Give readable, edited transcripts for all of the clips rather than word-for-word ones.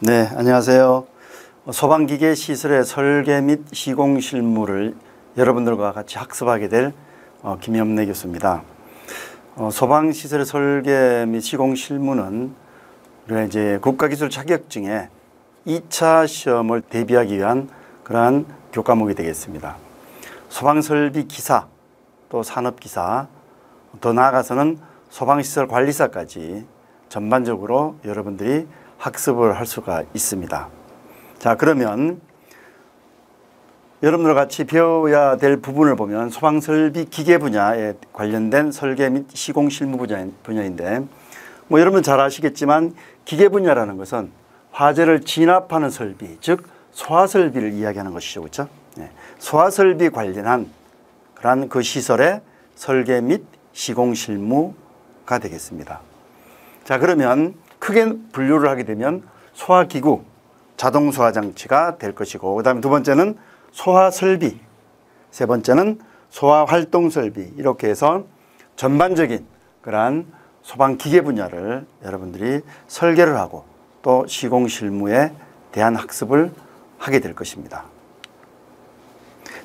네, 안녕하세요. 소방기계 시설의 설계 및 시공 실무를 여러분들과 같이 학습하게 될 김현래 교수입니다. 소방시설의 설계 및 시공 실무는 우리가 이제 국가기술 자격증에 2차 시험을 대비하기 위한 그러한 교과목이 되겠습니다. 소방설비 기사, 또 산업기사, 더 나아가서는 소방시설 관리사까지 전반적으로 여러분들이 학습을 할 수가 있습니다. 자, 그러면 여러분들과 같이 배워야 될 부분을 보면 소방설비 기계 분야에 관련된 설계 및 시공 실무 분야인데, 여러분 잘 아시겠지만 기계 분야라는 것은 화재를 진압하는 설비, 즉 소화설비를 이야기하는 것이죠. 그렇죠? 네. 소화설비 관련한 그러한 그 시설의 설계 및 시공 실무가 되겠습니다. 자, 그러면 크게 분류를 하게 되면 소화기구, 자동소화장치가 될 것이고, 그 다음에 두 번째는 소화설비, 세 번째는 소화활동설비, 이렇게 해서 전반적인 그러한 소방기계 분야를 여러분들이 설계를 하고 또 시공실무에 대한 학습을 하게 될 것입니다.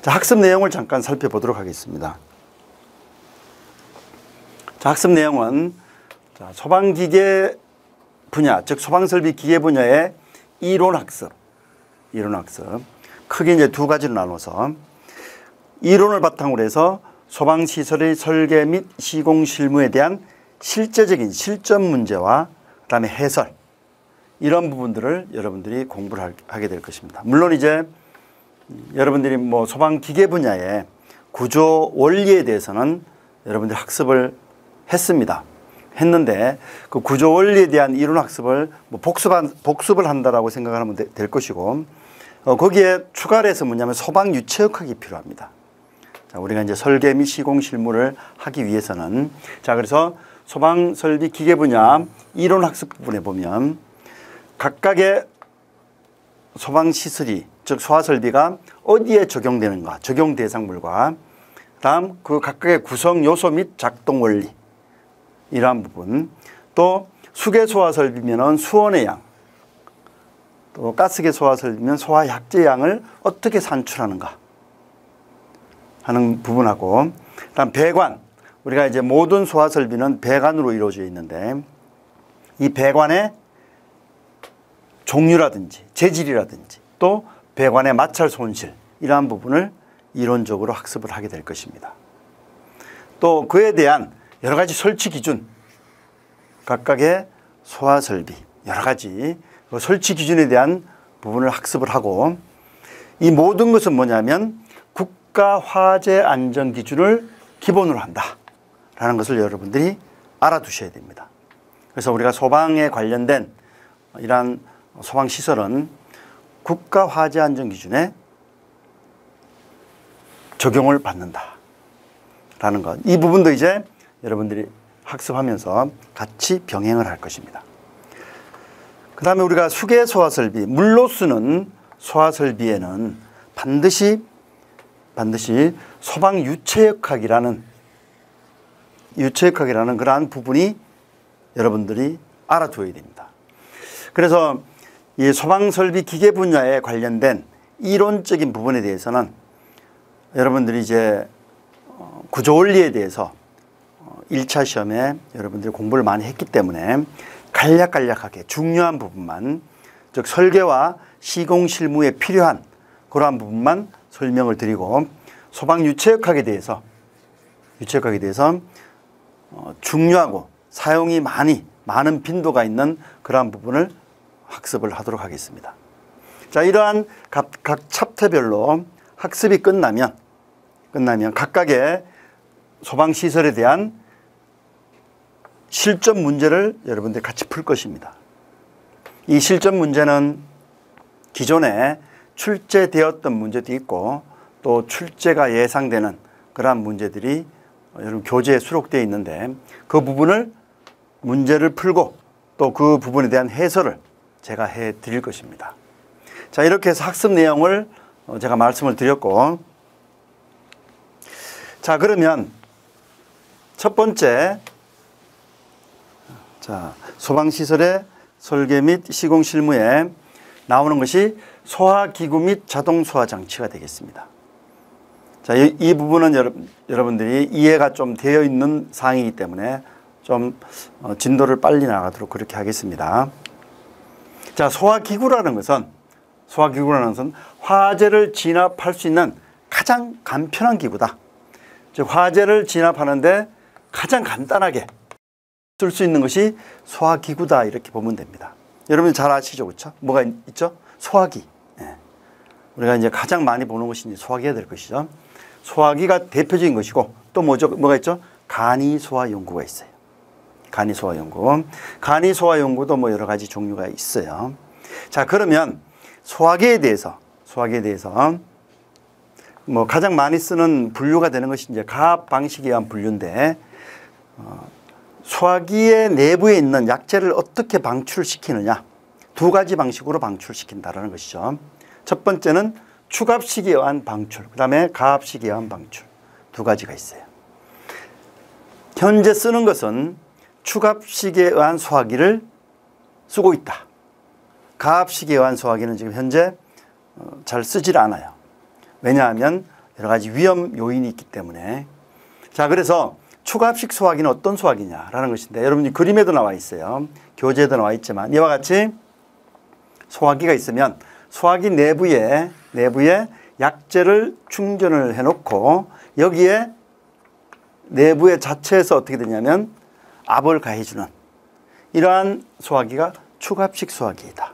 자, 학습 내용을 잠깐 살펴보도록 하겠습니다. 자, 학습 내용은 소방기계 분야, 즉 소방설비 기계 분야의 이론학습. 크게 이제 두 가지로 나눠서 이론을 바탕으로 해서 소방시설의 설계 및 시공 실무에 대한 실제적인 실전 문제와 그다음에 해설, 이런 부분들을 여러분들이 공부를 하게 될 것입니다. 물론 이제 여러분들이 소방기계 분야의 구조 원리에 대해서는 여러분들이 학습을 했는데 그 구조 원리에 대한 이론 학습을 복습을 한다라고 생각하면 될 것이고, 거기에 추가로 해서 뭐냐면 소방 유체역학이 필요합니다. 자, 우리가 이제 설계 및 시공 실무를 하기 위해서는, 자, 그래서 소방 설비 기계 분야 이론 학습 부분에 보면 각각의 소방 시설이, 즉 소화 설비가 어디에 적용되는가, 적용 대상물과 다음 그 각각의 구성 요소 및 작동 원리, 이러한 부분, 또 수계 소화 설비면은 수온의 양, 또 가스계 소화 설비면 소화 약재 양을 어떻게 산출하는가 하는 부분하고, 그다음 배관, 우리가 이제 모든 소화 설비는 배관으로 이루어져 있는데 이 배관의 종류라든지 재질이라든지 또 배관의 마찰 손실, 이러한 부분을 이론적으로 학습을 하게 될 것입니다. 또 그에 대한 여러 가지 설치 기준, 각각의 소화 설비 여러 가지 그 설치 기준에 대한 부분을 학습을 하고, 이 모든 것은 뭐냐면 국가 화재 안전 기준을 기본으로 한다라는 것을 여러분들이 알아두셔야 됩니다. 그래서 우리가 소방에 관련된 이러한 소방 시설은 국가 화재 안전 기준에 적용을 받는다라는 것, 이 부분도 이제 여러분들이 학습하면서 같이 병행을 할 것입니다. 그 다음에 우리가 수계 소화설비, 물로 쓰는 소화설비에는 반드시 소방 유체역학이라는 그러한 부분이 여러분들이 알아두어야 됩니다. 그래서 이 소방설비 기계 분야에 관련된 이론적인 부분에 대해서는 여러분들이 이제 구조 원리에 대해서 1차 시험에 여러분들이 공부를 많이 했기 때문에 간략하게 중요한 부분만, 즉 설계와 시공 실무에 필요한 그러한 부분만 설명을 드리고, 소방 유체역학에 대해서 중요하고 사용이 많은 빈도가 있는 그러한 부분을 학습을 하도록 하겠습니다. 자, 이러한 각 챕터별로 학습이 끝나면 각각의 소방시설에 대한 실전 문제를 여러분들이 같이 풀 것입니다. 이 실전 문제는 기존에 출제되었던 문제도 있고 또 출제가 예상되는 그러한 문제들이 여러분 교재에 수록되어 있는데, 그 부분을 문제를 풀고 또 그 부분에 대한 해설을 제가 해 드릴 것입니다. 자, 이렇게 해서 학습 내용을 제가 말씀을 드렸고, 자, 그러면 첫 번째, 자, 소방시설의 설계 및 시공 실무에 나오는 것이 소화기구 및 자동소화장치가 되겠습니다. 자, 이 부분은 여러분들이 이해가 좀 되어 있는 사항이기 때문에 좀 진도를 빨리 나가도록 그렇게 하겠습니다. 자, 소화기구라는 것은 화재를 진압할 수 있는 가장 간편한 기구다. 즉 화재를 진압하는데 가장 간단하게 쓸 수 있는 것이 소화기구다, 이렇게 보면 됩니다. 여러분 잘 아시죠? 그렇죠? 뭐가 있죠? 소화기. 예. 우리가 이제 가장 많이 보는 것이 이제 소화기가 될 것이죠. 소화기가 대표적인 것이고, 또 뭐가 있죠? 간이소화용구가 있어요. 간이소화용구. 간이소화용구도 뭐 여러 가지 종류가 있어요. 자, 그러면 소화기에 대해서 뭐 가장 많이 쓰는 분류가 되는 것이 이제 가압 방식에 의한 분류인데, 소화기의 내부에 있는 약재를 어떻게 방출시키느냐, 두 가지 방식으로 방출시킨다는 것이죠. 첫 번째는 축압식에 의한 방출, 그 다음에 가압식에 의한 방출, 두 가지가 있어요. 현재 쓰는 것은 축압식에 의한 소화기를 쓰고 있다. 가압식에 의한 소화기는 지금 현재 잘 쓰질 않아요. 왜냐하면 여러 가지 위험 요인이 있기 때문에. 자, 그래서 축압식 소화기는 어떤 소화기냐라는 것인데, 여러분이 그림에도 나와 있어요. 교재에도 나와 있지만 이와 같이 소화기가 있으면 소화기 내부에 약재를 충전을 해놓고 여기에 내부의 자체에서 어떻게 되냐면 압을 가해주는 이러한 소화기가 축압식 소화기이다.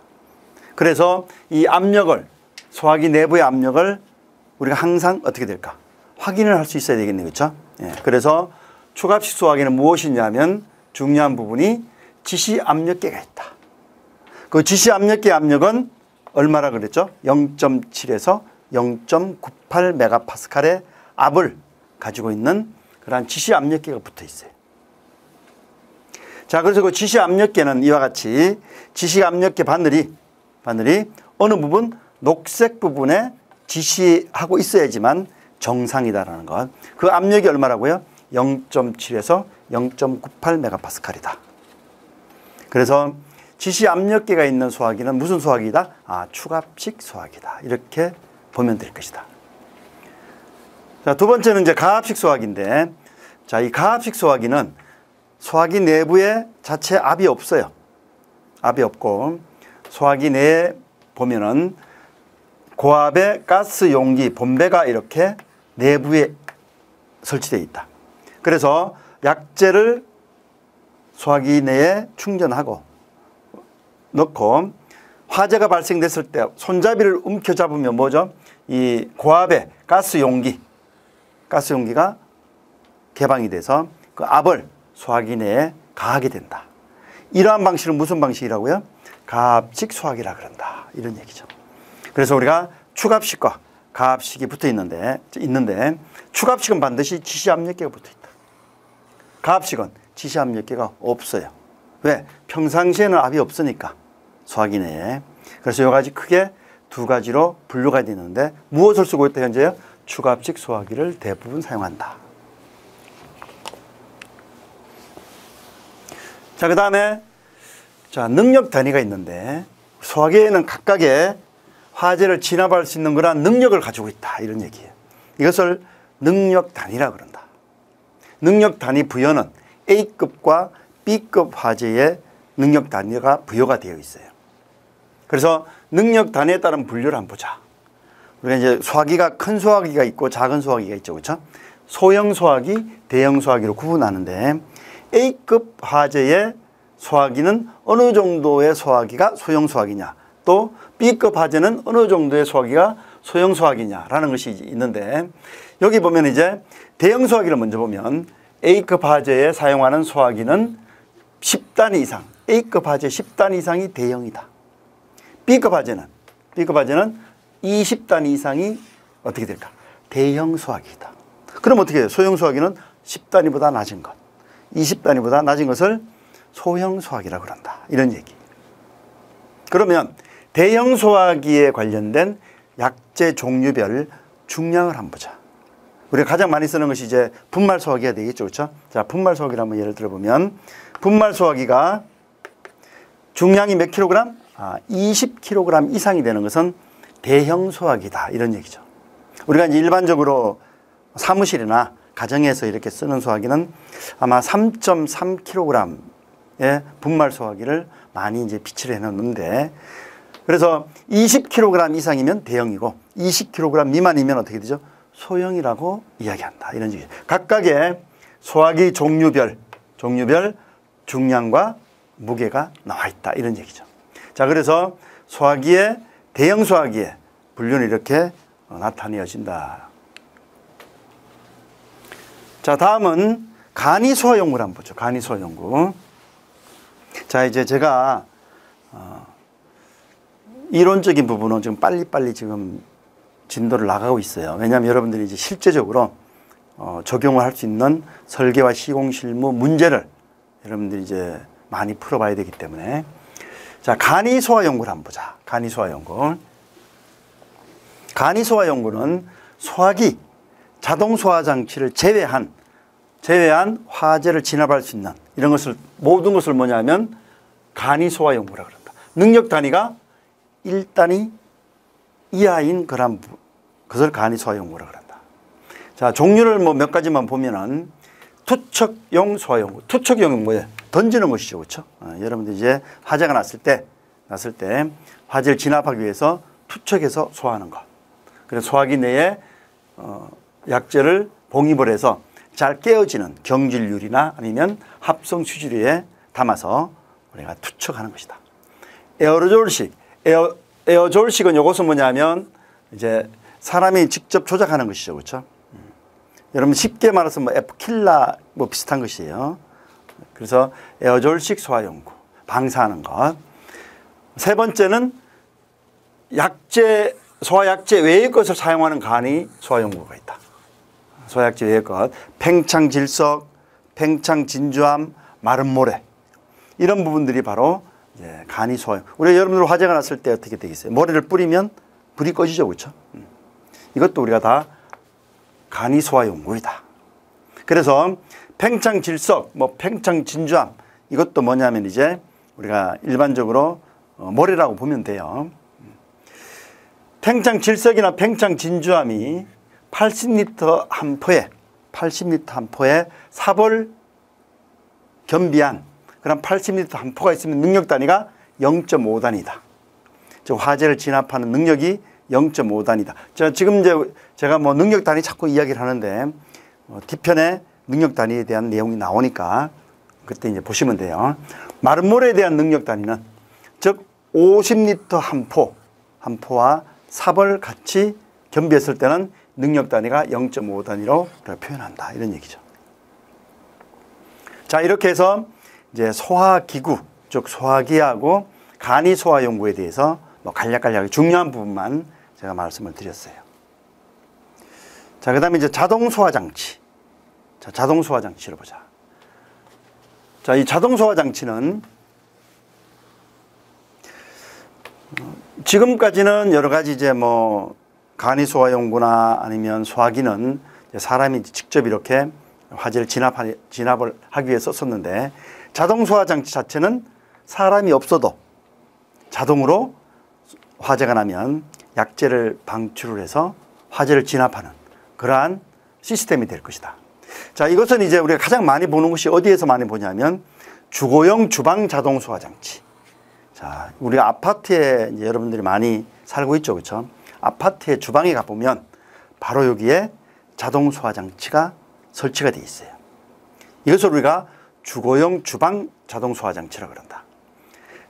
그래서 이 압력을, 소화기 내부의 압력을 우리가 항상 어떻게 될까? 확인을 할 수 있어야 되겠네요. 그렇죠? 예. 그래서 축압식 소화기는 무엇이냐면 중요한 부분이 지시압력계가 있다. 그 지시압력계 압력은 얼마라 그랬죠? 0.7에서 0.98 메가파스칼의 압을 가지고 있는 그러한 지시압력계가 붙어 있어요. 자, 그래서 그 지시압력계는 이와 같이 지시압력계 바늘이 어느 부분 녹색 부분에 지시하고 있어야지만 정상이다라는 것. 그 압력이 얼마라고요? 0.7에서 0.98 메가파스칼이다. 그래서 지시압력계가 있는 소화기는 무슨 소화기다? 축압식 소화기다. 이렇게 보면 될 것이다. 자, 두 번째는 이제 가압식 소화기인데, 자, 이 가압식 소화기는 소화기 내부에 자체 압이 없어요. 압이 없고, 소화기 내에 보면은 고압의 가스 용기, 본배가 이렇게 내부에 설치되어 있다. 그래서 약재를 소화기 내에 충전하고 넣고 화재가 발생됐을 때 손잡이를 움켜잡으면 뭐죠? 이 고압의 가스 용기가 개방이 돼서 그 압을 소화기 내에 가하게 된다. 이러한 방식은 무슨 방식이라고요? 가압식 소화기라 그런다. 이런 얘기죠. 그래서 우리가 축압식과 가압식이 붙어 있는데 축압식은 반드시 지시압력계가 붙어 있다. 가압식은 지시압력계가 없어요. 왜? 평상시에는 압이 없으니까 소화기 내에. 그래서 여러 가지 크게 두 가지로 분류가 되는데 무엇을 쓰고 있다 현재요? 축압식 소화기를 대부분 사용한다. 자, 그 다음에 능력 단위가 있는데 소화기에는 각각의 화재를 진압할 수 있는 그런 능력을 가지고 있다. 이런 얘기예요. 이것을 능력 단위라 그런다. 능력 단위 부여는 A급과 B급 화재의 능력 단위가 부여가 되어 있어요. 그래서 능력 단위에 따른 분류를 한번 보자. 우리가 이제 소화기가 큰 소화기가 있고 작은 소화기가 있죠. 그렇죠? 소형 소화기, 대형 소화기로 구분하는데 A급 화재의 소화기는 어느 정도의 소화기가 소형 소화기냐, 또 B급 화재는 어느 정도의 소화기가 소형 소화기냐라는 것이 있는데, 여기 보면 이제 대형 소화기를 먼저 보면 A급 화재에 사용하는 소화기는 10단위 이상, A급 화재 10단위 이상이 대형이다. B급 화재는 20단위 이상이 어떻게 될까? 대형 소화기이다. 그럼 어떻게 해요? 소형 소화기는 10단위보다 낮은 것, 20단위보다 낮은 것을 소형 소화기라고 한다. 이런 얘기. 그러면 대형 소화기에 관련된 약재 종류별 중량을 한번 보자. 우리가 가장 많이 쓰는 것이 이제 분말 소화기가 되겠죠. 그렇죠? 자, 분말 소화기를 한번 예를 들어 보면 분말 소화기가 중량이 몇 킬로그램? 20kg 이상이 되는 것은 대형 소화기다 이런 얘기죠. 우리가 이제 일반적으로 사무실이나 가정에서 이렇게 쓰는 소화기는 아마 3.3kg의 분말 소화기를 많이 이제 비치를 해놓는데, 그래서 20kg 이상이면 대형이고 20kg 미만이면 어떻게 되죠? 소형이라고 이야기한다 이런 얘기죠. 각각의 소화기 종류별 중량과 무게가 나와 있다 이런 얘기죠. 자, 그래서 소화기의 대형 소화기의 분류는 이렇게 나타내어진다. 자, 다음은 간이 소화용구를 한번 보죠. 간이 소화용구. 자, 이제 제가 이론적인 부분은 지금 빨리빨리 지금 진도를 나가고 있어요. 왜냐하면 여러분들이 이제 실제적으로 적용을 할 수 있는 설계와 시공실무 문제를 여러분들이 이제 많이 풀어봐야 되기 때문에. 자, 간이 소화용구를 한번 보자. 간이 소화용구. 간이 소화용구는 소화기, 자동 소화 장치를 제외한 화재를 진압할 수 있는 이런 것을, 모든 것을 뭐냐면 간이 소화용구라 그런다. 능력 단위가 1단위 이하인 그것을 간이 소화용구라 그런다. 자, 종류를 뭐 몇 가지만 보면은 투척용 소화용구. 투척용은 뭐예요? 던지는 것이죠. 그렇죠? 여러분들 이제 화재가 났을 때 화재를 진압하기 위해서 투척해서 소화하는 것. 그래서 소화기 내에 약재를 봉입을 해서 잘 깨어지는 경질유리나 아니면 합성 수지류에 담아서 우리가 투척하는 것이다. 에어로졸식. 에어졸식은 이것은 뭐냐면 이제 사람이 직접 조작하는 것이죠. 그렇죠? 여러분 쉽게 말해서 뭐 F킬라 뭐 비슷한 것이에요. 그래서 에어졸식 소화용구, 방사하는 것. 세 번째는 소화약재 외의 것을 사용하는 간이 소화용구가 있다. 소화약재 외의 것, 팽창질석, 팽창진주암, 마른 모래, 이런 부분들이 바로 이제 간이 소화용구. 우리가 여러분들 화재가 났을 때 어떻게 되겠어요? 모래를 뿌리면 불이 꺼지죠. 그렇죠? 이것도 우리가 다 간이 소화용구이다. 그래서 팽창질석, 뭐 팽창진주암, 이것도 뭐냐면 이제 우리가 일반적으로 모래라고 보면 돼요. 팽창질석이나 팽창진주암이 80리터 한 포에 사벌 겸비한 그런 80리터 한 포가 있으면 능력 단위가 0.5단이다. 즉 화재를 진압하는 능력이 0.5단이다. 지금 이제 제가 뭐 능력 단위 자꾸 이야기를 하는데 뒤편에 능력 단위에 대한 내용이 나오니까 그때 이제 보시면 돼요. 마른 모래에 대한 능력 단위는 즉 50리터 한 포와 사벌 같이 겸비했을 때는 능력 단위가 0.5단위로 표현한다. 이런 얘기죠. 자, 이렇게 해서 이제 소화기구, 즉 소화기하고 간이 소화용구에 대해서 뭐 간략간략하게 중요한 부분만 제가 말씀을 드렸어요. 자, 그 다음에 이제 자동 소화장치. 자, 자동 소화장치를 보자. 자, 이 자동 소화장치는 지금까지는 여러 가지 이제 뭐 간이 소화용구나 아니면 소화기는 사람이 직접 이렇게 화재를 진압을 하기 위해 썼었는데, 자동 소화장치 자체는 사람이 없어도 자동으로 화재가 나면 약재를 방출을 해서 화재를 진압하는 그러한 시스템이 될 것이다. 자, 이것은 이제 우리가 가장 많이 보는 것이 어디에서 많이 보냐면 주거용 주방 자동 소화장치. 자, 우리가 아파트에 이제 여러분들이 많이 살고 있죠. 그렇죠? 아파트의 주방에 가보면 바로 여기에 자동 소화장치가 설치가 되어 있어요. 이것을 우리가 주거용 주방 자동 소화장치라고 그런다.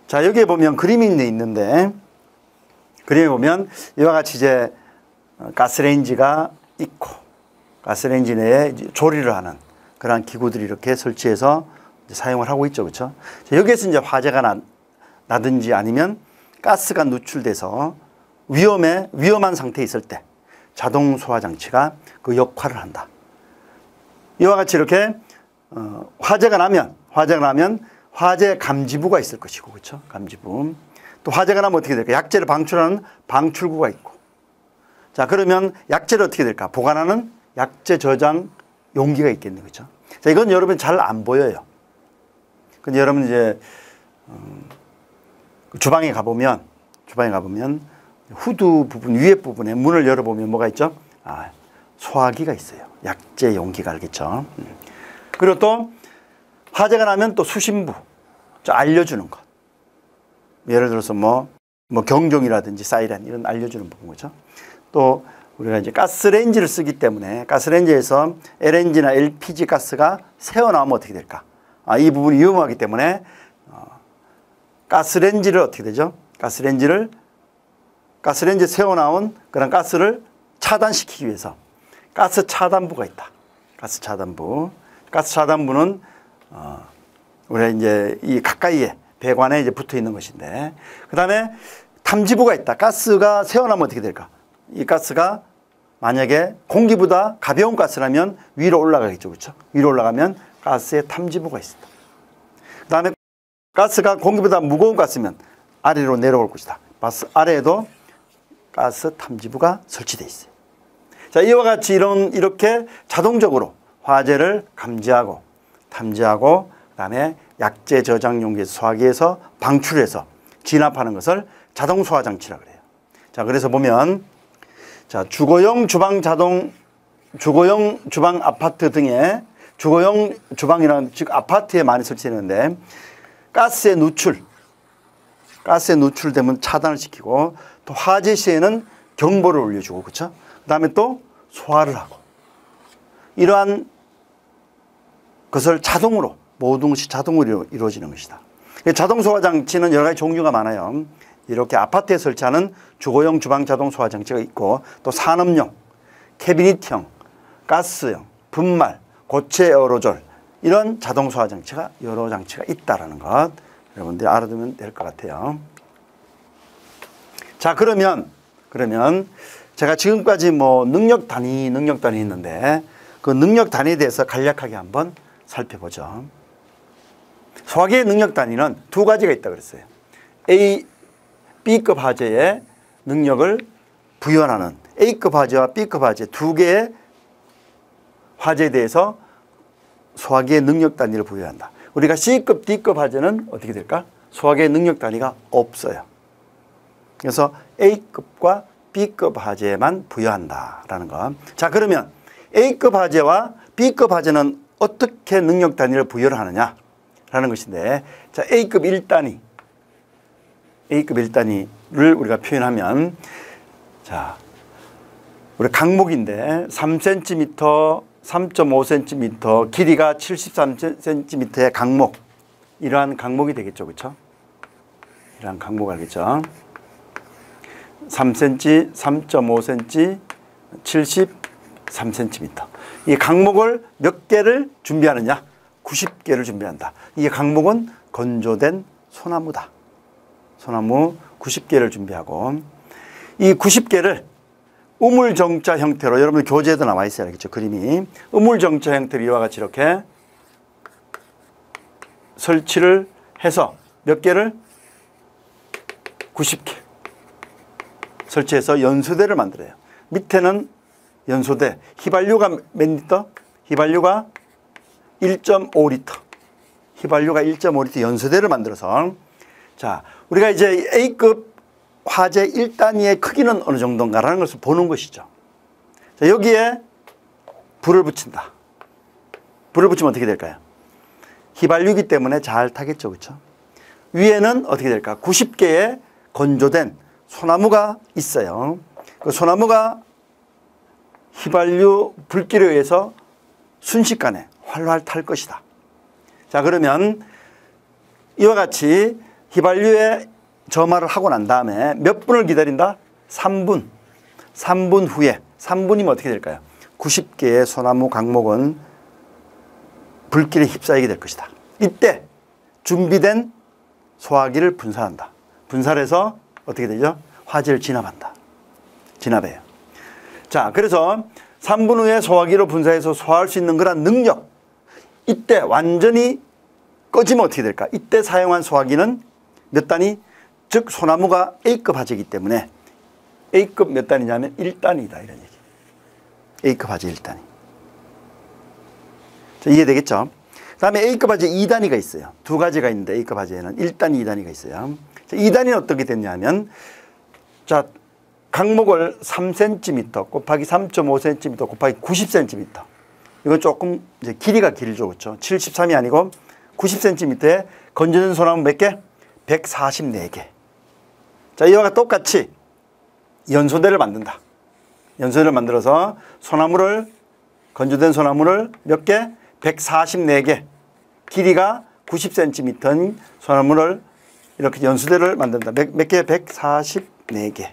자, 여기에 보면 그림이 있는데, 그림에 보면 이와 같이 이제 가스레인지가 있고 가스레인지 내에 조리를 하는 그러한 기구들이 이렇게 설치해서 사용을 하고 있죠. 그렇죠? 여기에서 이제 화재가 나든지 아니면 가스가 누출돼서 위험한 상태에 있을 때 자동 소화장치가 그 역할을 한다. 이와 같이 이렇게 화재가 나면 화재 감지부가 있을 것이고, 그렇죠? 감지부. 또 화재가 나면 어떻게 될까? 약재를 방출하는 방출구가 있고. 자, 그러면 약재를 어떻게 될까? 보관하는 약재 저장 용기가 있겠네, 그렇죠? 자, 이건 여러분 잘 안 보여요. 근데 여러분 이제 주방에 가보면 후드 부분, 위에 부분에 문을 열어보면 뭐가 있죠? 소화기가 있어요. 약재 용기가, 알겠죠? 그리고 또 화재가 나면 또 수신부, 알려주는 것. 예를 들어서 뭐 경종이라든지 사이렌 이런 알려주는 부분, 그렇죠? 또 우리가 이제 가스레인지를 쓰기 때문에 가스레인지에서 LNG나 LPG 가스가 새어나오면 어떻게 될까? 이 부분이 위험하기 때문에 가스레인지를 어떻게 되죠? 가스레인지에 새어나온 그런 가스를 차단시키기 위해서 가스 차단부가 있다. 가스 차단부는 우리가 이제 이 가까이에 배관에 이제 붙어 있는 것인데, 그 다음에 탐지부가 있다. 가스가 새어나오면 어떻게 될까? 이 가스가 만약에 공기보다 가벼운 가스라면 위로 올라가겠죠. 그렇죠? 위로 올라가면 가스에 탐지부가 있습니다. 그 다음에 가스가 공기보다 무거운 가스면 아래로 내려올 것이다. 아래에도 가스 탐지부가 설치되어 있어요. 자, 이와 같이 이렇게 자동적으로 화재를 감지하고 탐지하고 그다음에 약재 저장 용기에서 소화기에서 방출해서 진압하는 것을 자동 소화 장치라 그래요. 자, 그래서 보면 주거용 주방 아파트 등의 주거용 주방이라는, 즉 아파트에 많이 설치되는데 가스의 누출되면 차단을 시키고, 또 화재 시에는 경보를 올려주고, 그렇죠? 그다음에 또 소화를 하고, 이러한 것을 자동으로, 모든 것이 자동으로 이루어지는 것이다. 자동 소화 장치는 여러 가지 종류가 많아요. 이렇게 아파트에 설치하는 주거용 주방 자동 소화 장치가 있고, 또 산업용, 캐비닛형, 가스형, 분말, 고체 에어로졸, 이런 자동 소화 장치가 여러 장치가 있다라는 것 여러분들이 알아두면 될 것 같아요. 자, 그러면 제가 지금까지 능력 단위 있는데 그 능력 단위에 대해서 간략하게 한번 살펴보죠. 소화기의 능력 단위는 두 가지가 있다고 그랬어요. B급 화재의 능력을 부여하는 A급 화재와 B급 화재 두 개의 화재에 대해서 소화기의 능력 단위를 부여한다. 우리가 C급, D급 화재는 어떻게 될까? 소화기의 능력 단위가 없어요. 그래서 A급과 B급 화재만 부여한다라는 거. 자, 그러면 A급 화재와 B급 화재는 어떻게 능력 단위를 부여를 하느냐라는 것인데, 자, A급 1단위를 우리가 표현하면, 자, 우리 강목인데 3cm, 3.5cm, 길이가 73cm의 강목, 이러한 강목이 되겠죠, 그렇죠? 이러한 강목 알겠죠? 3cm, 3.5cm, 73cm. 이 강목을 몇 개를 준비하느냐? 90개를 준비한다. 이 강목은 건조된 소나무다. 소나무 90개를 준비하고, 이 90개를 우물정자 형태로, 여러분들 교재에도 나와 있어요, 알겠죠? 그림이 우물정자 형태로 이와 같이 이렇게 설치를 해서 몇 개를? 90개 설치해서 연소대를 만들어요. 밑에는 연소대, 휘발유가 몇 리터? 휘발유가 1.5리터. 휘발유가 1.5리터 연소대를 만들어서, 자, 우리가 이제 A급 화재 1단위의 크기는 어느 정도인가라는 것을 보는 것이죠. 자, 여기에 불을 붙인다. 불을 붙이면 어떻게 될까요? 휘발유이기 때문에 잘 타겠죠, 그렇죠? 위에는 어떻게 될까? 90개의 건조된 소나무가 있어요. 그 소나무가 휘발유 불길에 의해서 순식간에 활활 탈 것이다. 자, 그러면 이와 같이 휘발유에 점화를 하고 난 다음에 몇 분을 기다린다? 3분. 3분 후에, 3분이면 어떻게 될까요? 90개의 소나무 강목은 불길에 휩싸이게 될 것이다. 이때 준비된 소화기를 분사한다. 분사를 해서 어떻게 되죠? 화재를 진압한다. 진압해요. 자, 그래서 3분 후에 소화기로 분사해서 소화할 수 있는 그런 능력, 이때 완전히 꺼지면 어떻게 될까? 이때 사용한 소화기는 몇 단위? 즉 소나무가 A급 화재이기 때문에 A급 몇 단위냐면 1단위다, 이런 얘기. A급 화재 1단위. 자, 이해되겠죠? 그 다음에 A급 화재 2단위가 있어요. 두 가지가 있는데 A급 화재에는 1단위, 2단위가 있어요. 2단위는 어떻게 됐냐면, 자, 강목을 3cm 곱하기 3.5cm 곱하기 90cm. 이거 조금 이제 길이가 길죠. 그렇죠? 73이 아니고 90cm에 건조된 소나무 몇 개? 144개. 자, 이와 똑같이 연소대를 만든다. 연소대를 만들어서 건조된 소나무를 몇 개? 144개. 길이가 90cm인 소나무를 이렇게 연소대를 만든다. 몇 개? 144개.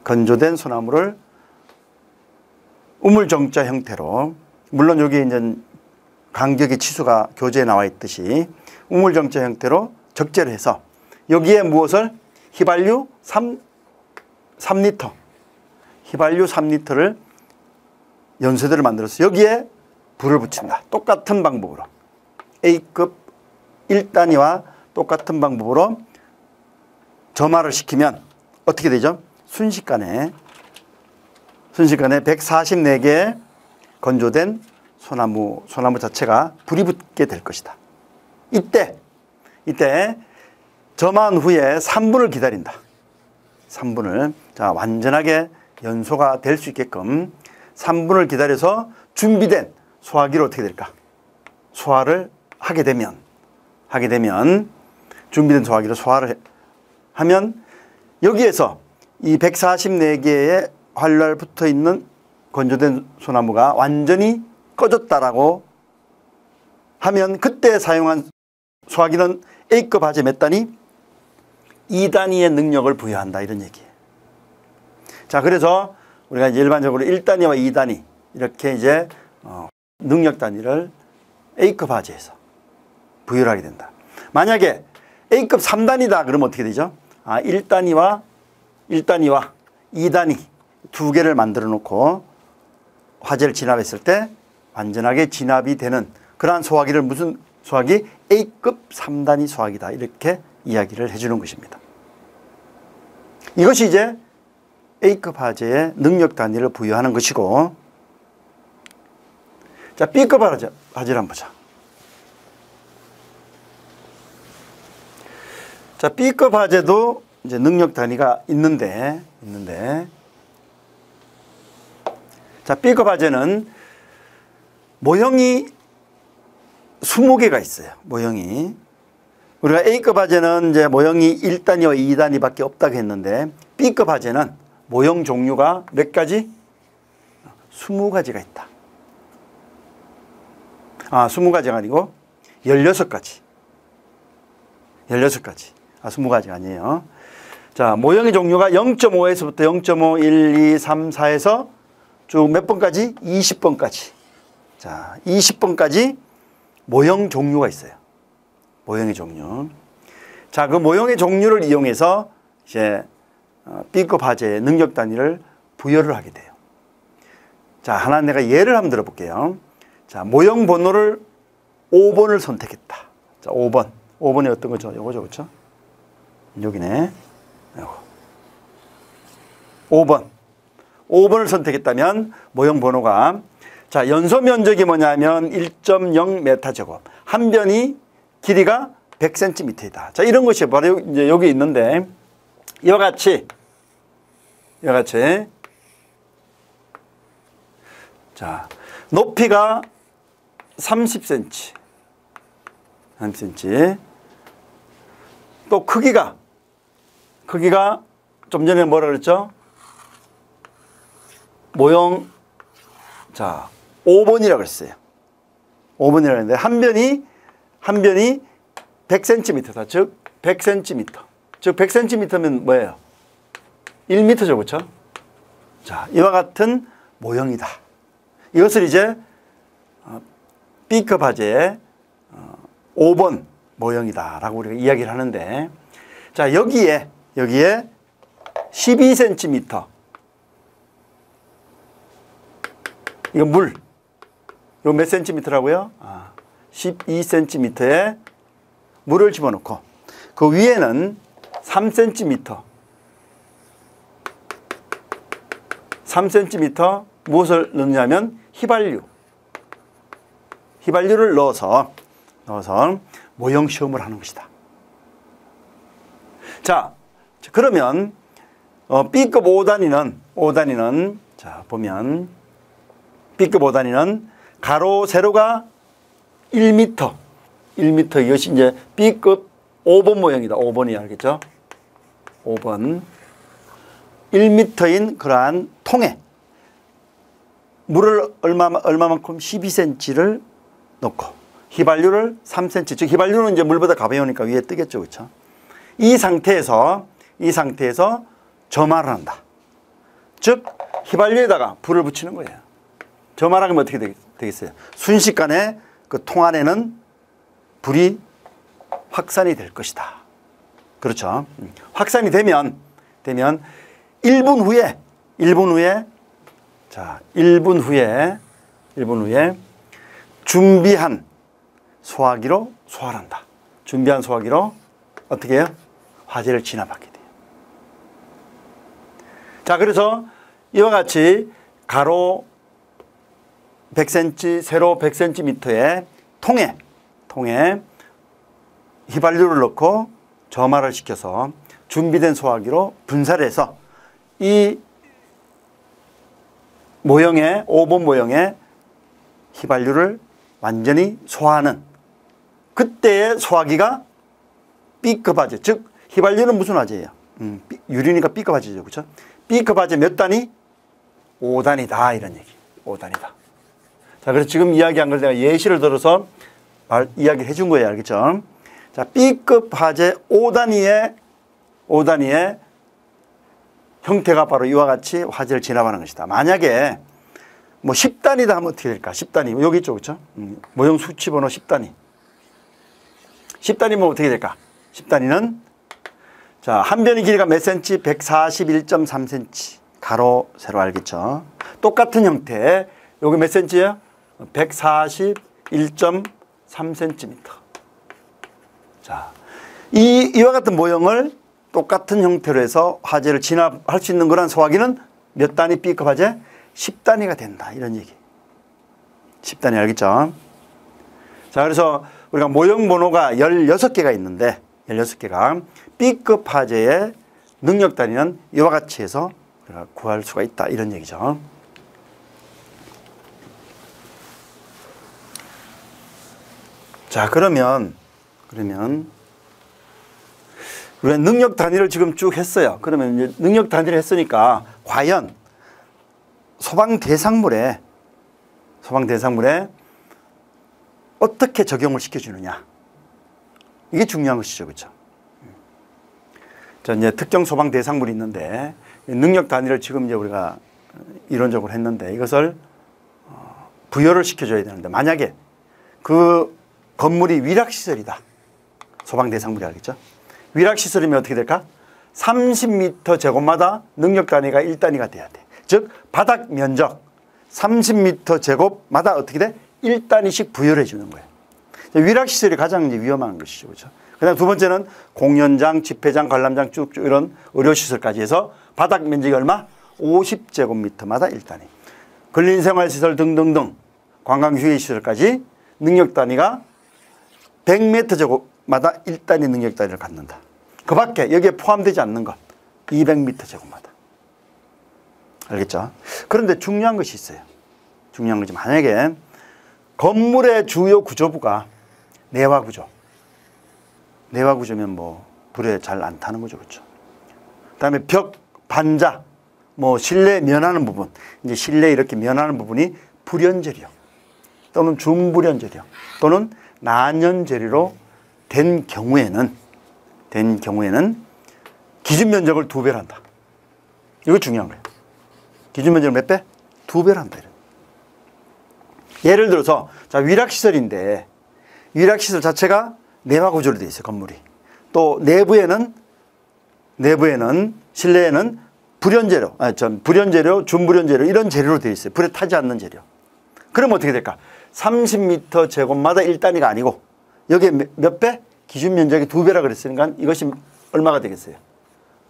건조된 소나무를 우물정자 형태로, 물론 여기 이제 간격의 치수가 교재에 나와 있듯이 우물정자 형태로 적재를 해서 여기에 무엇을? 휘발유 3리터. 휘발유 3리터를 연소대를 만들어서 여기에 불을 붙인다. 똑같은 방법으로. A급 1단위와 똑같은 방법으로 점화를 시키면 어떻게 되죠? 순식간에 144개의 건조된 소나무 자체가 불이 붙게 될 것이다. 이때 점화한 후에 3분을 기다린다. 3분을. 자, 완전하게 연소가 될 수 있게끔 3분을 기다려서 준비된 소화기로 어떻게 될까? 소화를 하게 되면 준비된 소화기로 소화를 하면 여기에서 이 144개의 활활 붙어 있는 건조된 소나무가 완전히 꺼졌다라고 하면 그때 사용한 소화기는 A급 화재 몇 단위? 2단위의 능력을 부여한다, 이런 얘기예요. 자, 그래서 우리가 이제 일반적으로 1단위와 2단위 이렇게 이제 능력 단위를 A급 화재에서 부여를 하게 된다. 만약에 A급 3단위다 그러면 어떻게 되죠? 1단위와 2단위 두 개를 만들어 놓고 화재를 진압했을 때 완전하게 진압이 되는 그러한 소화기를 무슨 소화기? A급 3단위 소화기다, 이렇게 이야기를 해주는 것입니다. 이것이 이제 A급 화재의 능력 단위를 부여하는 것이고, 자, B급 화재를 한번 보자. 자, B급 화재도 이제 능력 단위가 있는데 자, B급 화재는 모형이 20개가 있어요. 모형이. 우리가 A급 화재는 이제 모형이 1단위와 2단위밖에 없다고 했는데 B급 화재는 모형 종류가 몇 가지? 20가지가 있다. 20가지가 아니고 16가지. 16가지. 20가지가 아니에요. 자, 모형의 종류가 0.5에서부터 0.5, 1, 2, 3, 4에서 쭉 몇 번까지? 20번까지. 자, 20번까지 모형 종류가 있어요. 모형의 종류. 자, 그 모형의 종류를 이용해서 이제 B급 화재의 능력 단위를 부여를 하게 돼요. 자, 하나 내가 예를 한번 들어볼게요. 자, 모형 번호를 5번을 선택했다. 자, 5번. 5번이 어떤 거죠? 요거죠, 그렇죠? 여기네. 요거. 5번. 5번을 선택했다면 모형 번호가, 자, 연소 면적이 뭐냐면 1.0m 제곱. 한 변이 길이가 100cm이다. 자, 이런 것이 바로 이제 여기 있는데 이와 같이 자, 높이가 30cm. 또 크기가 좀 전에 뭐라 그랬죠? 모형, 자, 5번이라고 했어요. 5번이라고 했는데 한 변이 100cm다. 즉 100cm. 즉 100cm면 뭐예요? 1m죠. 그렇죠? 자, 이와 같은 모형이다. 이것을 이제 B급 화재의 5번 모형이다라고 우리가 이야기를 하는데, 자, 여기에 12cm. 이거 물. 이거 몇 cm라고요? 12cm의 물을 집어넣고 그 위에는 3cm 무엇을 넣느냐면 휘발유를 넣어서 모형 시험을 하는 것이다. 자, 그러면 B급 5단위는 자 보면 B급 5단위는 가로 세로가 1m 이것이 이제 B급 5번 모형이다. 5번이 알겠죠? 5번 1m인 그러한 통에 물을 얼마만큼 12cm를 넣고 휘발유를 3cm, 즉 휘발유는 이제 물보다 가벼우니까 위에 뜨겠죠, 그렇죠? 이 상태에서 점화를 한다. 즉 휘발유에다가 불을 붙이는 거예요. 점화를 하면 어떻게 되겠어요? 순식간에 그 통 안에는 불이 확산이 될 것이다. 그렇죠? 확산이 되면 1분 후에 준비한 소화기로 소화한다. 준비한 소화기로 어떻게 해요? 화재를 진압하게 돼요. 자, 그래서 이와 같이 가로 100cm, 세로 100cm의 통에 휘발유를 넣고 점화를 시켜서 준비된 소화기로 분사를 해서 이 모형의 5번 모형의 휘발유를 완전히 소화하는 그때의 소화기가 B급 화재, 즉 휘발유는 무슨 화재예요? 유리니까 B급 화재죠, 그렇죠? B급 화재 몇 단위? 5단위다 이런 얘기. 5단위다. 자, 그래서 지금 이야기한 걸 내가 예시를 들어서 이야기를 해준 거예요, 알겠죠? 자, B급 화재 5단위의 형태가 바로 이와 같이 화재를 진압하는 것이다. 만약에 뭐 10단위다 하면 어떻게 될까? 10단위. 여기 있죠, 그렇죠? 모형 수치 번호 10단위. 10단위면 어떻게 될까? 10단위는 자, 한 변의 길이가 몇 cm? 141.3cm. 가로, 세로 알겠죠? 똑같은 형태. 여기 몇 cm예요? 141.3cm. 자, 이와 같은 모형을 똑같은 형태로 해서 화재를 진압할 수 있는 그런 소화기는 몇 단위 B급 화재? 10단위가 된다. 이런 얘기. 10단위 알겠죠? 자, 그래서 우리가 모형 번호가 16개가 있는데 16개가 B급 화재의 능력 단위는 이와 같이 해서 우리가 구할 수가 있다. 이런 얘기죠. 자, 그러면 우리가 능력 단위를 지금 쭉 했어요. 그러면 이제 능력 단위를 했으니까 과연 소방 대상물에 어떻게 적용을 시켜주느냐. 이게 중요한 것이죠. 그렇죠? 자, 이제 특정 소방 대상물이 있는데 능력 단위를 지금 이제 우리가 이론적으로 했는데 이것을 부여를 시켜줘야 되는데 만약에 그 건물이 위락시설이다. 소방 대상물이 알겠죠? 위락시설이면 어떻게 될까? 30m 제곱마다 능력 단위가 1단위가 돼야 돼. 즉 바닥 면적 30m 제곱마다 어떻게 돼? 1단위씩 부여를 해주는 거예요. 위락시설이 가장 이제 위험한 것이죠. 그렇죠? 그 다음 두 번째는 공연장, 집회장, 관람장 쭉 이런 의료시설까지 해서 바닥 면적이 얼마? 50제곱미터마다 1단위. 근린생활시설 등등등 관광휴게시설까지 능력 단위가 100m 제곱마다 1단위 능력 단위를 갖는다. 그 밖에 여기에 포함되지 않는 것 200m 제곱마다. 알겠죠? 그런데 중요한 것이 있어요. 중요한 것이 만약에 건물의 주요 구조부가 내화구조. 내화구조면 뭐 불에 잘 안 타는 거죠. 그렇죠? 그다음에 벽, 반자, 뭐 실내 면하는 부분. 이제 실내 이렇게 면하는 부분이 불연재료 또는 중불연재료 또는 난연재료로 된 경우에는 기준 면적을 2배로 한다. 이거 중요한 거예요. 기준 면적을 몇 배? 2배로 한다. 예를 들어서 자, 위락시설인데 위락시설 자체가 내화 구조로 되어 있어요. 건물이. 또 내부에는 실내에는 불연재료, 준불연재료 이런 재료로 되어 있어요. 불에 타지 않는 재료. 그럼 어떻게 될까? 30m 제곱마다 1단위가 아니고 여기에 몇 배? 기준 면적이 2배라 그랬으니까 이것이 얼마가 되겠어요?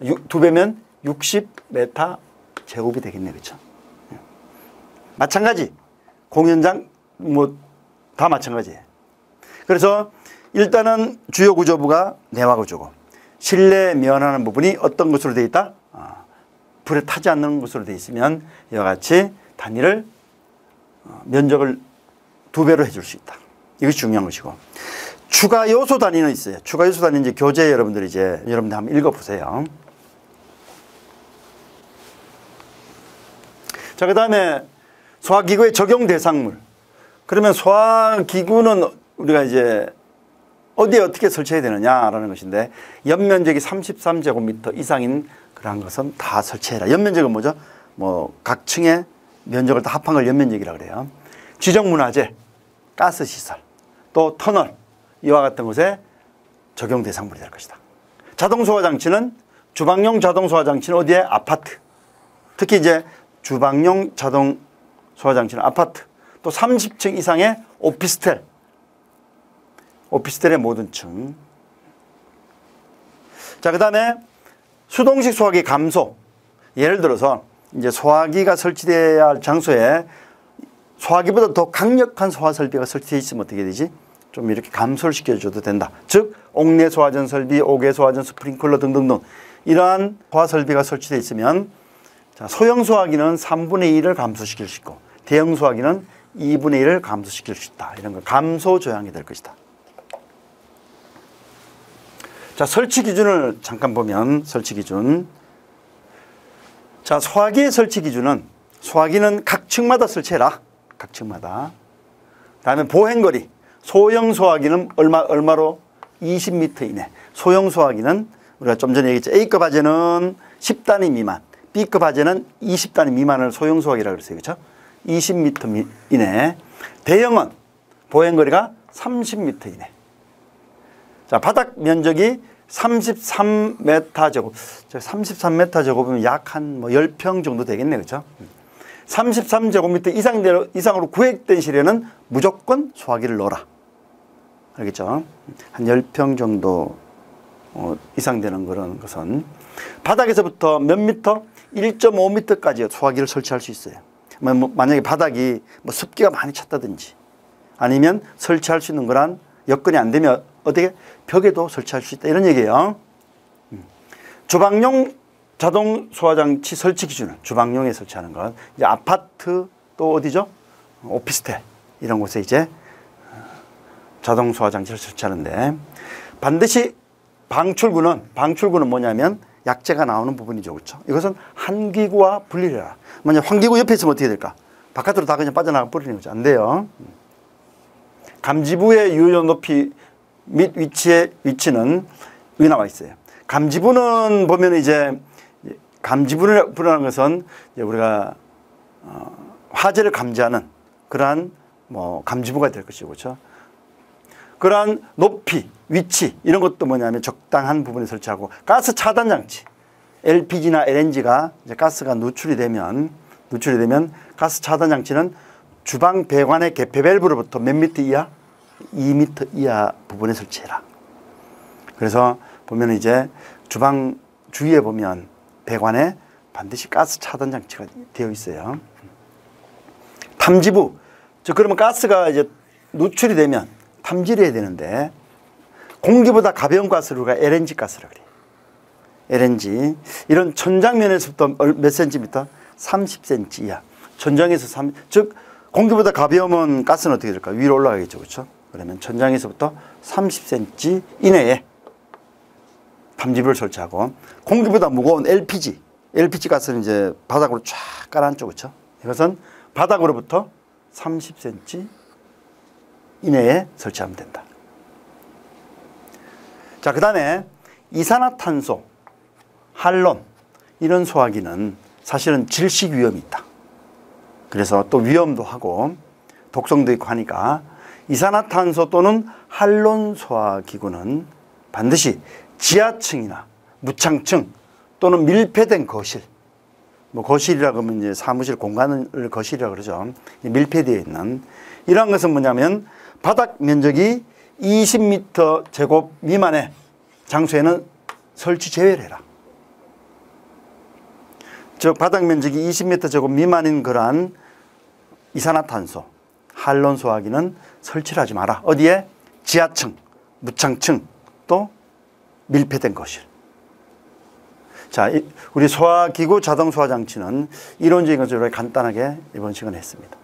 2배면 60m 제곱이 되겠네. 그렇죠? 마찬가지. 공연장 뭐 다 마찬가지예요. 그래서 일단은 주요 구조부가 내화 구조고 실내 면하는 부분이 어떤 것으로 되어 있다? 불에 타지 않는 것으로 되어 있으면 이와 같이 단위를 면적을 2배로 해줄 수 있다. 이것이 중요한 것이고, 추가 요소 단위는 있어요. 추가 요소 단위 이제 교재 여러분들 한번 읽어보세요. 자, 그 다음에 소화기구의 적용 대상물. 그러면 소화기구는 우리가 이제 어디에 어떻게 설치해야 되느냐라는 것인데, 연면적이 33제곱미터 이상인 그러한 것은 다 설치해라. 연면적은 뭐죠? 뭐 각 층의 면적을 다 합한 걸 연면적이라고 그래요. 지정문화재, 가스시설, 또 터널, 이와 같은 곳에 적용 대상물이 될 것이다. 자동소화장치는, 주방용 자동소화장치는 어디에? 아파트. 특히 이제 주방용 자동소화장치는 아파트, 또 30층 이상의 오피스텔, 오피스텔의 모든 층. 자, 그 다음에 수동식 소화기 감소. 예를 들어서 이제 소화기가 설치되어야 할 장소에 소화기보다 더 강력한 소화 설비가 설치되어 있으면 어떻게 되지? 좀 이렇게 감소를 시켜줘도 된다. 즉, 옥내 소화전 설비, 옥외 소화전 스프링클러 등등등 이러한 소화 설비가 설치되어 있으면, 자, 소형 소화기는 3분의 1을 감소시킬 수 있고, 대형 소화기는 2분의 1을 감소시킬 수 있다. 이런 거 감소 조향이 될 것이다. 자, 설치 기준을 잠깐 보면, 설치 기준. 자, 소화기의 설치 기준은, 소화기는 각 층마다 설치해라. 각 층마다. 그 다음에 보행거리. 소형 소화기는 얼마로? 20m 이내. 소형 소화기는 우리가 좀 전에 얘기했죠. A급 화재는 10단위 미만, B급 화재는 20단위 미만을 소형 소화기라고 그랬어요. 그렇죠? 20m 이내. 대형은 보행거리가 30m 이내. 자, 바닥 면적이 33m 제곱. 33m 제곱이면 약 한 뭐 10평 정도 되겠네. 그렇죠? 33제곱미터 이상으로 구획된 실에는 무조건 소화기를 넣어라. 알겠죠? 한 10평 정도 이상 되는 그런 것은 바닥에서부터 몇 미터? 1.5m까지 소화기를 설치할 수 있어요. 만약에 바닥이 뭐 습기가 많이 찼다든지 아니면 설치할 수 있는 거란 여건이 안 되면 어떻게? 벽에도 설치할 수 있다. 이런 얘기예요. 주방용 자동 소화장치 설치 기준은, 주방용에 설치하는 것, 이제 아파트, 또 어디죠? 오피스텔, 이런 곳에 이제 자동 소화장치를 설치하는데, 반드시 방출구는 뭐냐면 약재가 나오는 부분이죠. 그렇죠? 이것은 한기구와 분리를 해라. 만약 환기구 옆에 있으면 어떻게 될까? 바깥으로 다 그냥 빠져나가 버리는 거죠. 안 돼요. 감지부의 유효 높이 및 위치는 여기 나와 있어요. 감지부는 보면 이제 감지부라는 것은 이제 우리가 화재를 감지하는 그러한 뭐 감지부가 될 것이고, 그렇죠? 그러한 높이, 위치 이런 것도 뭐냐면 적당한 부분에 설치하고, 가스 차단 장치, LPG나 LNG가 이제 가스가 누출이 되면 가스 차단 장치는 주방 배관의 개폐 밸브로부터 몇 미터 이하? 2m 이하 부분에 설치해라. 그래서 보면 이제 주방 주위에 보면 배관에 반드시 가스 차단 장치가 되어 있어요. 탐지부. 그러면 가스가 이제 누출이 되면 탐지를 해야 되는데, 공기보다 가벼운 가스를 우리가 LNG 가스라고 그래요. LNG. 이런 천장면에서부터 몇 센티미터? 30cm 이하. 천장에서 즉 공기보다 가벼우면 가스는 어떻게 될까? 위로 올라가겠죠. 그렇죠? 그러면 천장에서부터 30cm 이내에 탐지부를 설치하고, 공기보다 무거운 LPG 가스는 이제 바닥으로 쫙 깔아앉죠. 그렇죠? 이것은 바닥으로부터 30cm 이내에 설치하면 된다. 자, 그 다음에 이산화탄소, 할론 이런 소화기는 사실은 질식 위험이 있다. 그래서 또 위험도 하고 독성도 있고 하니까 이산화탄소 또는 할론 소화기구는 반드시 지하층이나 무창층 또는 밀폐된 거실, 뭐 거실이라고 하면 이제 사무실 공간을 거실이라고 그러죠. 밀폐되어 있는 이러한 것은 뭐냐면 바닥 면적이 20m 제곱 미만의 장소에는 설치 제외를 해라. 즉 바닥 면적이 20m 제곱 미만인 그러한 이산화탄소, 할론 소화기는 설치를 하지 마라. 어디에? 지하층, 무창층, 또 밀폐된 거실 자, 우리 소화기구 자동 소화 장치는 이론적인 것으로 간단하게 이번 시간에 했습니다.